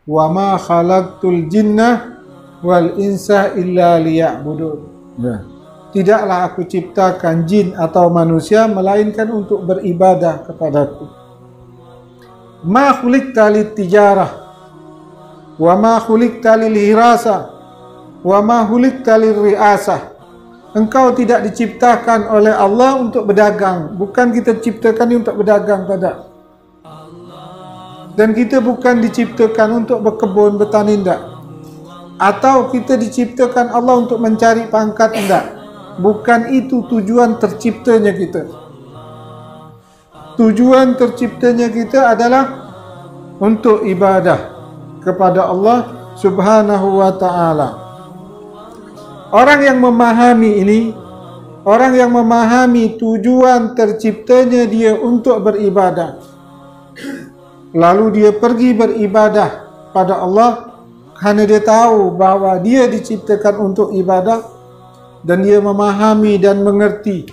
wa ma khalaqtul jinna wal insa illa liya'budun. Ya. Tidaklah aku ciptakan jin atau manusia melainkan untuk beribadah kepadaku. Ma khuliqta lit-tijarah wa ma khuliqta lil-hirasa wa ma khuliqta lir-ri'asah. Engkau tidak diciptakan oleh Allah untuk berdagang. Bukan kita ciptakan untuk berdagang, tidak. Dan kita bukan diciptakan untuk berkebun, bertani, tidak. Atau kita diciptakan Allah untuk mencari pangkat, tidak. Bukan itu tujuan terciptanya kita. Tujuan terciptanya kita adalah untuk ibadah kepada Allah Subhanahu wa ta'ala. Orang yang memahami ini, orang yang memahami tujuan terciptanya dia untuk beribadah, lalu dia pergi beribadah pada Allah kerana dia tahu bahawa dia diciptakan untuk ibadah, dan dia memahami dan mengerti,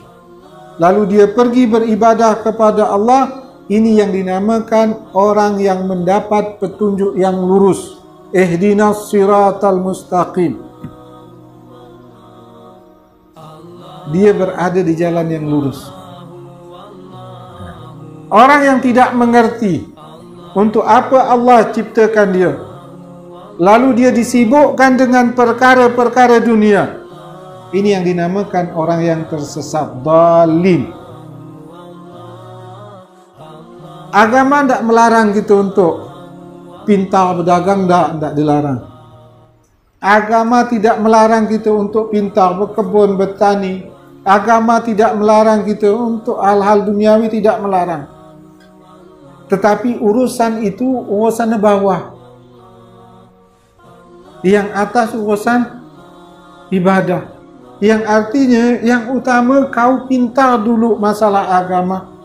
lalu dia pergi beribadah kepada Allah. Ini yang dinamakan orang yang mendapat petunjuk yang lurus. Ihdinas siratal mustaqim. Dia berada di jalan yang lurus. Orang yang tidak mengerti untuk apa Allah ciptakan dia, lalu dia disibukkan dengan perkara-perkara dunia, ini yang dinamakan orang yang tersesat, dalil. Agama tidak melarang kita untuk pintar berdagang, tidak dilarang. Agama tidak melarang kita untuk pintar berkebun, bertani. Agama tidak melarang kita untuk hal-hal duniawi, tidak melarang. Tetapi urusan itu urusan bawah. Yang atas urusan ibadah. Yang artinya yang utama kau pintar dulu masalah agama.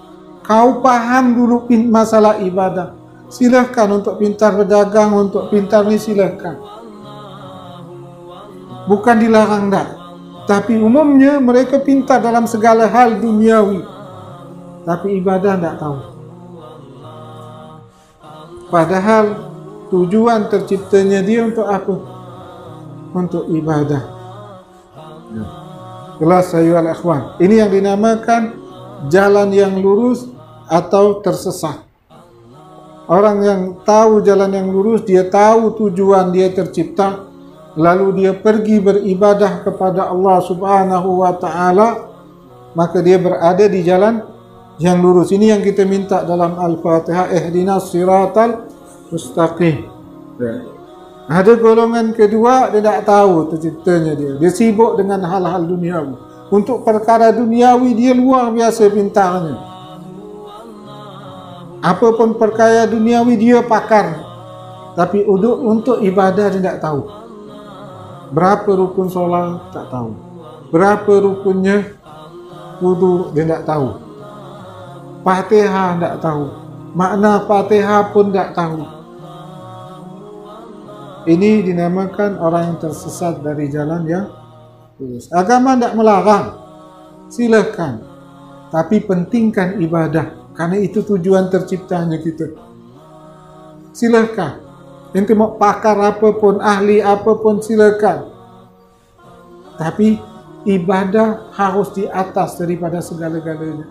Kau faham dulu masalah ibadah. Silakan untuk pintar berdagang, untuk pintar ni silakan. Bukan dilarang dah. Tapi umumnya mereka pintar dalam segala hal duniawi. Tapi ibadah tak tahu. Padahal tujuan terciptanya dia untuk apa? Untuk ibadah. Jelas ayuhal ikhwan. Ini yang dinamakan jalan yang lurus atau tersesat. Orang yang tahu jalan yang lurus, dia tahu tujuan dia tercipta, lalu dia pergi beribadah kepada Allah Subhanahu wa ta'ala, maka dia berada di jalan yang lurus. Ini yang kita minta dalam Al-Fatihah, ihdinas siratal mustaqim. Ada golongan kedua, dia tak tahu terciptanya dia. Dia sibuk dengan hal-hal duniawi. Untuk perkara duniawi dia luar biasa pintarnya. Apapun perkara duniawi dia pakar. Tapi untuk ibadah dia tak tahu. Berapa rukun solat tak tahu. Berapa rukunnya wudu dia tak tahu. Fatihah tak tahu. Makna Fatihah pun tak tahu. Ini dinamakan orang yang tersesat dari jalan yang lurus. Agama tidak melarang. Silakan. Tapi pentingkan ibadah. Karena itu tujuan terciptanya kita. Silakan. Ente mau pakar apapun, ahli apapun, silakan. Tapi ibadah harus di atas daripada segala-galanya.